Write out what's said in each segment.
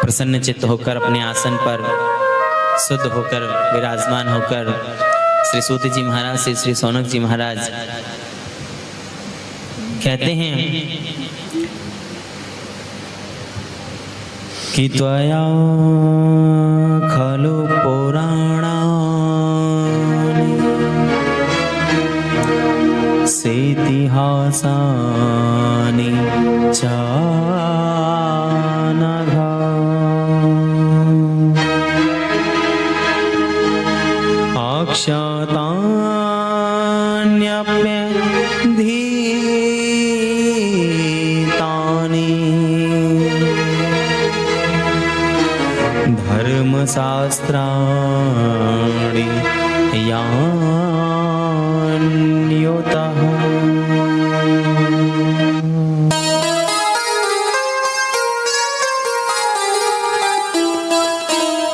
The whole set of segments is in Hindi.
प्रसन्न चित्त होकर अपने आसन पर शुद्ध होकर विराजमान होकर श्री सूत जी महाराज से श्री सौनक जी महाराज कहते हैं कि त्वया खलु पुराणानि सेतिहासानि चानघा अक्षतान्यप्यधीतानि धर्मशास्त्राणि यान्युतः।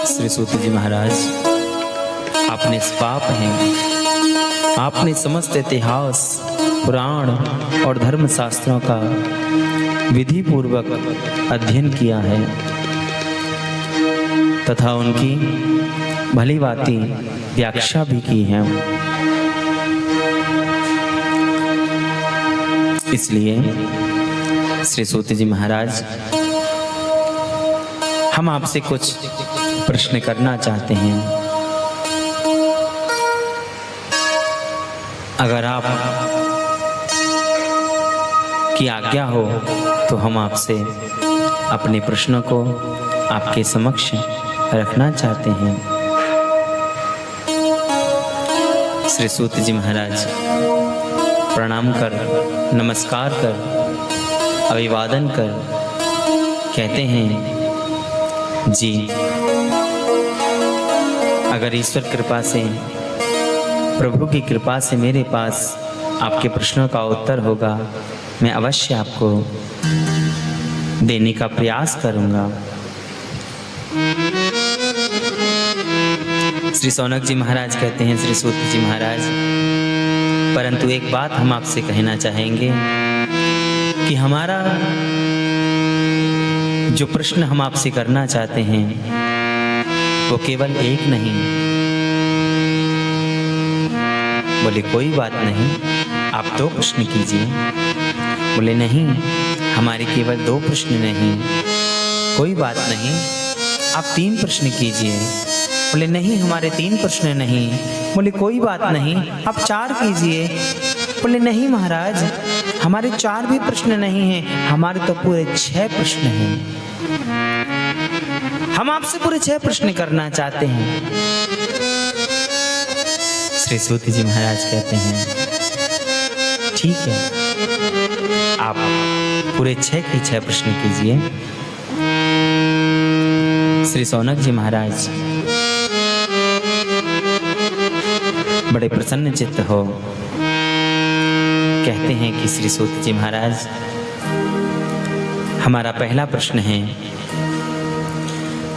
श्री सूत जी महाराज, आप निष्पाप हैं। आपने समस्त इतिहास, पुराण और धर्म शास्त्रों का विधि पूर्वक अध्ययन किया है तथा उनकी भली भांति व्याख्या भी की है। इसलिए श्री सूत जी महाराज, हम आपसे कुछ प्रश्न करना चाहते हैं। अगर आप की आज्ञा हो तो हम आपसे अपने प्रश्नों को आपके समक्ष रखना चाहते हैं। श्री सूत जी महाराज प्रणाम कर, नमस्कार कर, अभिवादन कर कहते हैं, जी अगर ईश्वर कृपा से, प्रभु की कृपा से मेरे पास आपके प्रश्नों का उत्तर होगा, मैं अवश्य आपको देने का प्रयास करूंगा। श्री सौनक जी महाराज कहते हैं, श्री सूत जी महाराज, परंतु एक बात हम आपसे कहना चाहेंगे कि हमारा जो प्रश्न हम आपसे करना चाहते हैं वो केवल एक नहीं। बोले कोई बात नहीं, आप 2 प्रश्न कीजिए। बोले नहीं, हमारे केवल 2 प्रश्न नहीं। कोई बात नहीं, आप 3 प्रश्न कीजिए। बोले नहीं, हमारे 3 प्रश्न नहीं। बोले कोई बात नहीं, आप 4 कीजिए। बोले नहीं महाराज, हमारे 4 भी प्रश्न नहीं हैं, हमारे तो पूरे 6 प्रश्न हैं। हम आपसे पूरे 6 प्रश्न करना चाहते हैं। श्री सूत जी महाराज कहते हैं, ठीक है, आप पूरे 6 के 6 प्रश्न कीजिए। श्री सौनक जी महाराज बड़े प्रसन्न चित्त हो कहते हैं कि श्री सूत जी महाराज, हमारा पहला प्रश्न है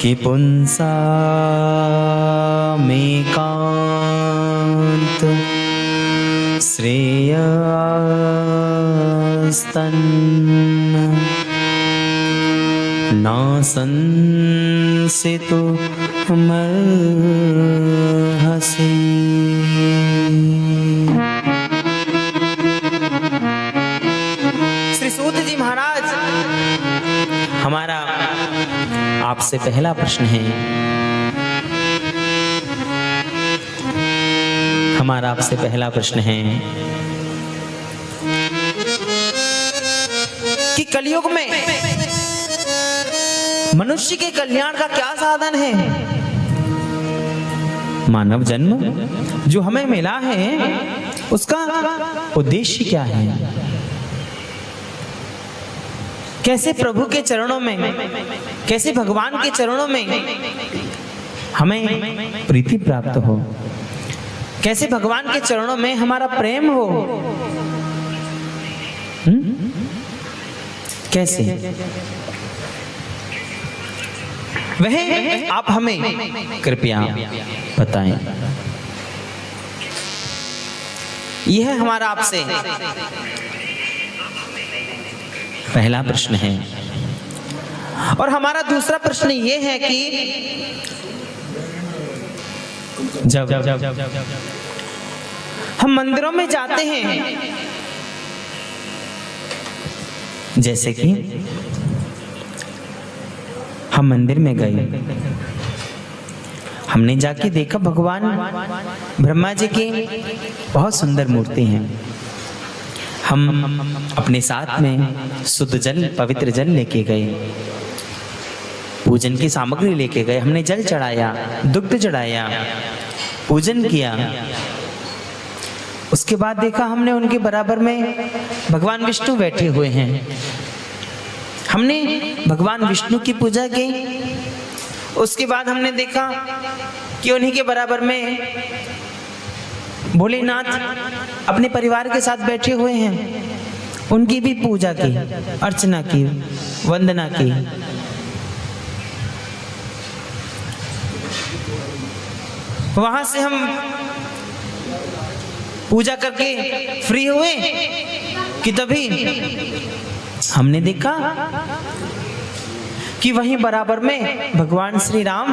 कि पुंसा मेकांत श्रेयस्तन्न नासंसितो मर्हसि। श्री सूत जी महाराज, हमारा आपसे पहला प्रश्न है, हमारा आपसे पहला प्रश्न है कि कलयुग में मनुष्य के कल्याण का क्या साधन है? मानव जन्म जो हमें मिला है उसका उद्देश्य क्या है? कैसे प्रभु के चरणों में, कैसे भगवान के चरणों में हमें प्रीति प्राप्त हो, कैसे भगवान के चरणों में हमारा प्रेम हो, कैसे वह आप हमें कृपया बताएं। यह हमारा आपसे पहला प्रश्न है। और हमारा दूसरा प्रश्न ये है कि जब हम मंदिरों में जाते हैं, जैसे कि हम मंदिर में गए, हमने जाके देखा भगवान ब्रह्मा जी की बहुत सुंदर मूर्ति हैं। हम अपने साथ में शुद्ध जल, पवित्र जल लेके गए, पूजन की सामग्री लेके गए, हमने जल चढ़ाया, दुग्ध चढ़ाया, पूजन किया। उसके बाद देखा हमने उनके बराबर में भगवान विष्णु बैठे हुए हैं, हमने भगवान विष्णु की पूजा की। उसके बाद हमने देखा कि उन्हीं के बराबर में भोलेनाथ अपने परिवार के साथ बैठे हुए हैं, उनकी भी पूजा की, अर्चना की, वंदना की। वहां से हम पूजा करके फ्री हुए कि तभी हमने देखा कि वहीं बराबर में भगवान श्री राम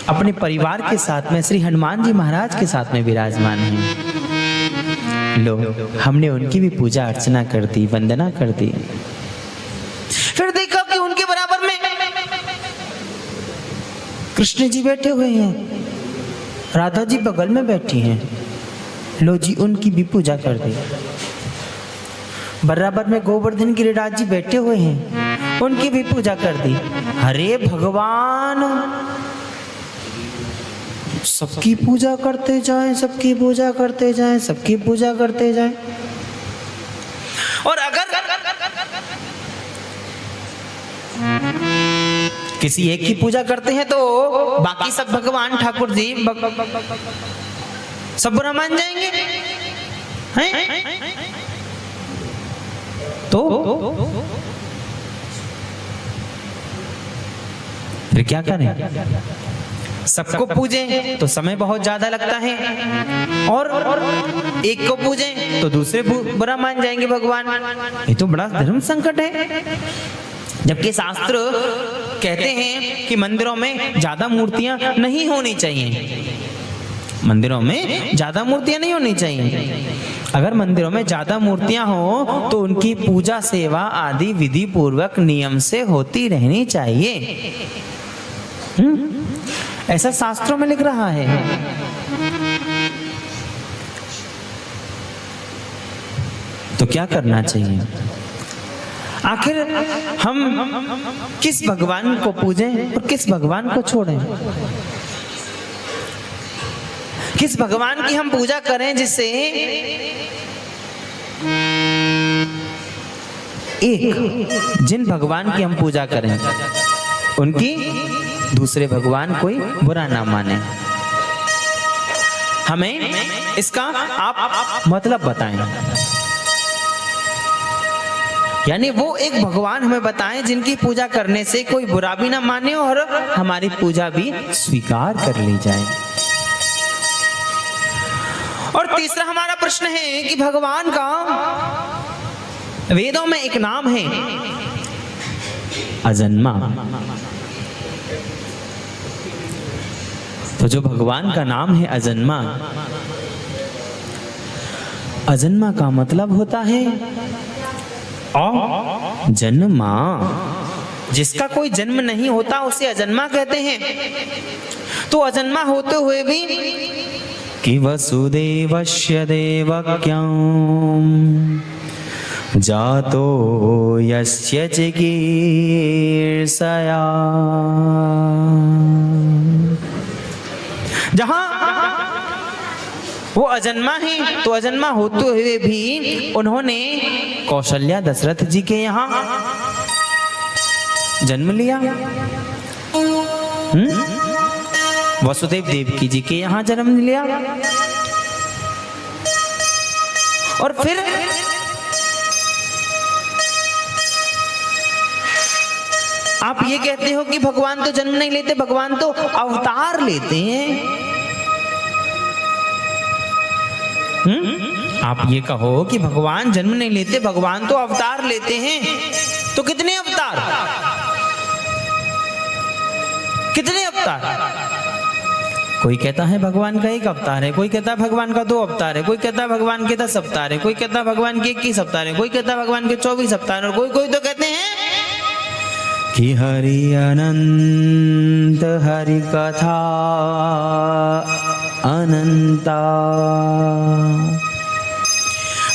अपने परिवार के साथ में श्री हनुमान जी महाराज के साथ में विराजमान हैं। लो, हमने उनकी भी पूजा अर्चना कर दी, वंदना कर दी। फिर देखा कि उनके बराबर में कृष्ण जी बैठे हुए हैं, राधा जी बगल में बैठी हैं। लो जी, उनकी भी पूजा कर दी। बराबर में गोवर्धन गिरिराज जी बैठे हुए हैं, उनकी भी पूजा कर दी। अरे भगवान, सबकी पूजा करते जाएं, सबकी पूजा करते जाएं, सबकी पूजा करते जाएं। और अगर किसी एक की पूजा करते हैं तो बाकी सब भगवान ठाकुर जी सब बुरा मान जाएंगे, हैं? तो फिर क्या करें? सबको पूजें तो समय बहुत ज्यादा लगता है, और एक को पूजें तो दूसरे बुरा मान जाएंगे भगवान। ये तो बड़ा धर्म संकट है। जबकि शास्त्र कहते हैं कि मंदिरों में ज्यादा मूर्तियां नहीं होनी चाहिए, मंदिरों में ज्यादा मूर्तियां नहीं होनी चाहिए। अगर मंदिरों में ज्यादा मूर्तियां हो तो उनकी पूजा सेवा आदि विधि पूर्वक नियम से होती रहनी चाहिए। ऐसा शास्त्रों में लिख रहा है। तो क्या करना चाहिए? आखिर हम किस भगवान को पूजें और किस भगवान को छोड़ें? किस भगवान की हम पूजा करें जिससे जिन भगवान की हम पूजा करें उनकी दूसरे भगवान कोई बुरा ना माने। हमें इसका आप मतलब बताएं, यानी वो एक भगवान हमें बताएं जिनकी पूजा करने से कोई बुरा भी ना माने और हमारी पूजा भी स्वीकार कर ली जाए। और तीसरा हमारा प्रश्न है कि भगवान का वेदों में एक नाम है अजन्मा। तो जो भगवान का नाम है अजन्मा, अजन्मा का मतलब होता है जन्मा। जिसका कोई जन्म नहीं होता उसे अजन्मा कहते हैं। तो अजन्मा होते हुए भी कि वसुदेवस्य देवक्यां जातो यस्य चिकीर्षया, जहां वो अजन्मा है तो अजन्मा होते हुए भी उन्होंने कौशल्या दशरथ जी के यहाँ जन्म लिया, वसुदेव देवकी जी के यहाँ जन्म लिया। और फिर आप ये कहते हो कि भगवान तो जन्म नहीं लेते, भगवान तो अवतार लेते हैं। आप ये कहो कि भगवान जन्म नहीं लेते, भगवान तो अवतार लेते हैं। तो कितने अवतार? अवतार। कोई कहता है भगवान का 1 अवतार है, कोई कहता है भगवान का 2 अवतार है, कोई कहता है भगवान के 10 अवतार है, कोई कहता है भगवान के 21 अवतार है, कोई कहता है भगवान के 24 अवतार है, और कोई तो कहते हैं कि हरि अनंत, हरि कथा अनंता।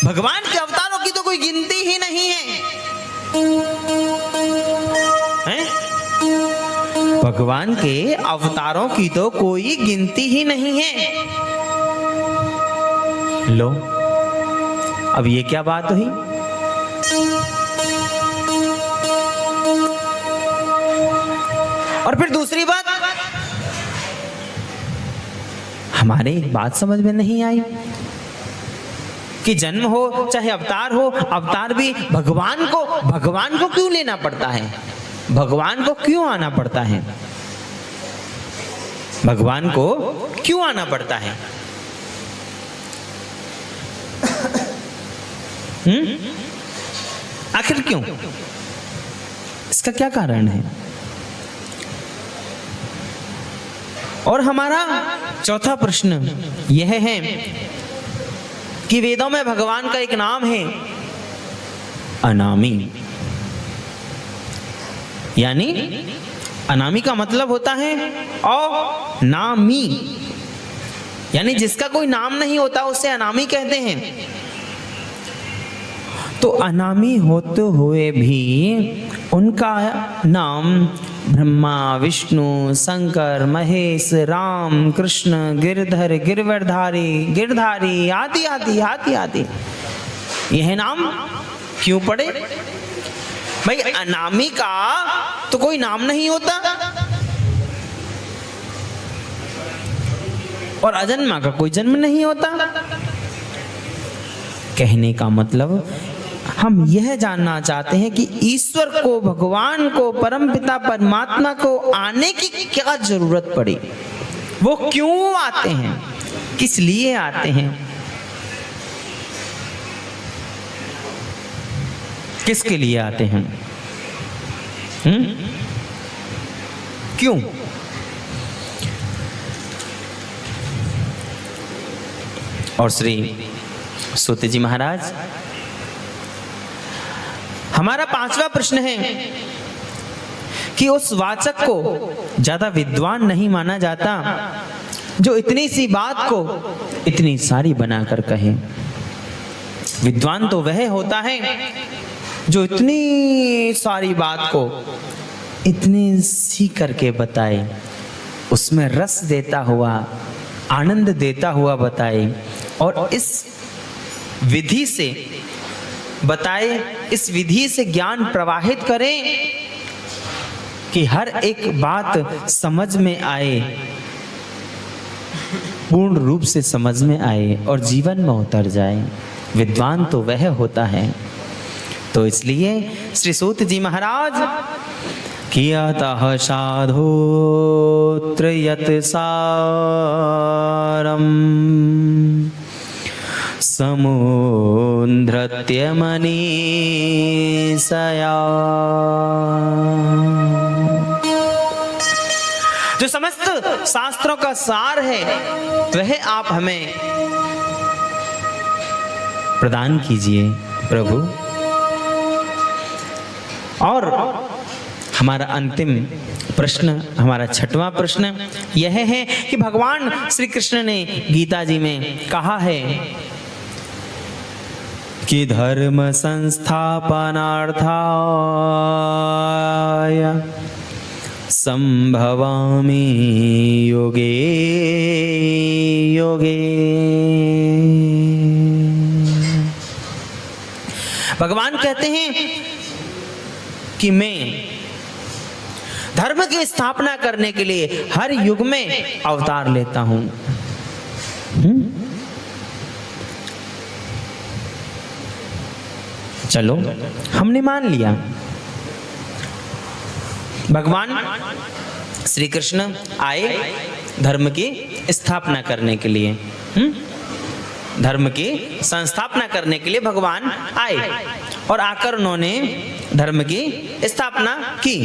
भगवान के अवतारों की तो कोई गिनती ही नहीं है, हैं? भगवान के अवतारों की तो कोई गिनती ही नहीं है। लो, अब ये क्या बात हुई? और फिर दूसरी बात, हमारे एक बात समझ में नहीं आई कि जन्म हो चाहे अवतार हो, अवतार भी भगवान को क्यों लेना पड़ता है? भगवान को क्यों आना पड़ता है? भगवान को क्यों आना पड़ता है? आखिर क्यों? इसका क्या कारण है? और हमारा चौथा प्रश्न यह है कि वेदों में भगवान का एक नाम है अनामी। यानी अनामी का मतलब होता है अनामी, यानी जिसका कोई नाम नहीं होता उसे अनामी कहते हैं। तो अनामी होते हुए भी उनका नाम ब्रह्मा, विष्णु, शंकर, महेश, राम, कृष्ण, गिरधर, गिरधारी आदि आदि आदि आदि, यह नाम क्यों पड़े? भाई अनामी का तो कोई नाम नहीं होता और अजन्मा का कोई जन्म नहीं होता। कहने का मतलब हम यह जानना चाहते हैं कि ईश्वर को, भगवान को, परमपिता परमात्मा को आने की क्या जरूरत पड़ी? वो क्यों आते हैं? किस लिए आते हैं? किसके लिए आते हैं? क्यों? और श्री सूत जी महाराज, हमारा 5वां प्रश्न है कि उस वाचक को ज्यादा विद्वान नहीं माना जाता जो इतनी सी बात को इतनी सारी बनाकर कहे। विद्वान तो वह होता है जो इतनी सारी बात को इतनी सी करके बताए, उसमें रस देता हुआ, आनंद देता हुआ बताए, और इस विधि से बताए, इस विधि से ज्ञान प्रवाहित करें कि हर एक बात समझ में आए, पूर्ण रूप से समझ में आए और जीवन में उतर जाए। विद्वान तो वह होता है। तो इसलिए श्री सूत जी महाराज कियतः साधोत्र यत् सारम समुद्रत्य मनीषया। जो समस्त शास्त्रों का सार है वह आप हमें प्रदान कीजिए प्रभु। और हमारा अंतिम प्रश्न, हमारा 6वां प्रश्न यह है कि भगवान श्री कृष्ण ने गीता जी में कहा है कि धर्म संस्थापनार्थाय संभवामि योगे योगे। भगवान कहते हैं कि मैं धर्म की स्थापना करने के लिए हर युग में अवतार लेता हूं। चलो हमने मान लिया भगवान श्री कृष्ण आए धर्म की स्थापना करने के लिए, धर्म की संस्थापना करने के लिए भगवान आए और आकर उन्होंने धर्म की स्थापना की।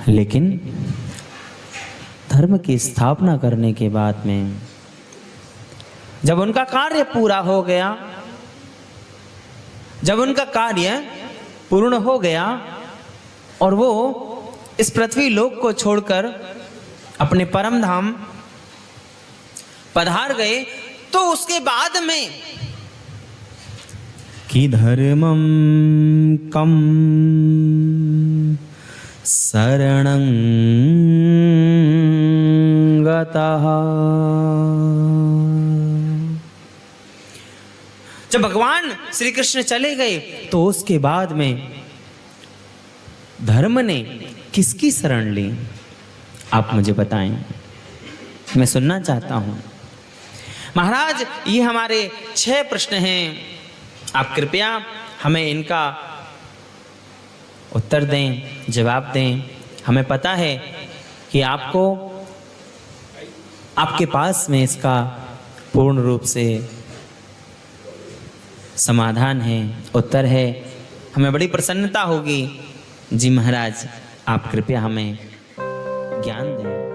लेकिन धर्म की स्थापना करने के बाद में जब उनका कार्य पूरा हो गया, जब उनका कार्य पूर्ण हो गया और वो इस पृथ्वी लोक को छोड़कर अपने परम धाम पधार गए, तो उसके बाद में कि धर्मम कम शरणं गतः। जब भगवान श्री कृष्ण चले गए तो उसके बाद में धर्म ने किसकी शरण ली? आप मुझे बताएं, मैं सुनना चाहता हूं। महाराज, ये हमारे 6 प्रश्न हैं, आप कृपया हमें इनका उत्तर दें, जवाब दें। हमें पता है कि आपको, आपके पास में इसका पूर्ण रूप से समाधान है, उत्तर है। हमें बड़ी प्रसन्नता होगी। जी महाराज, आप कृपया हमें ज्ञान दें।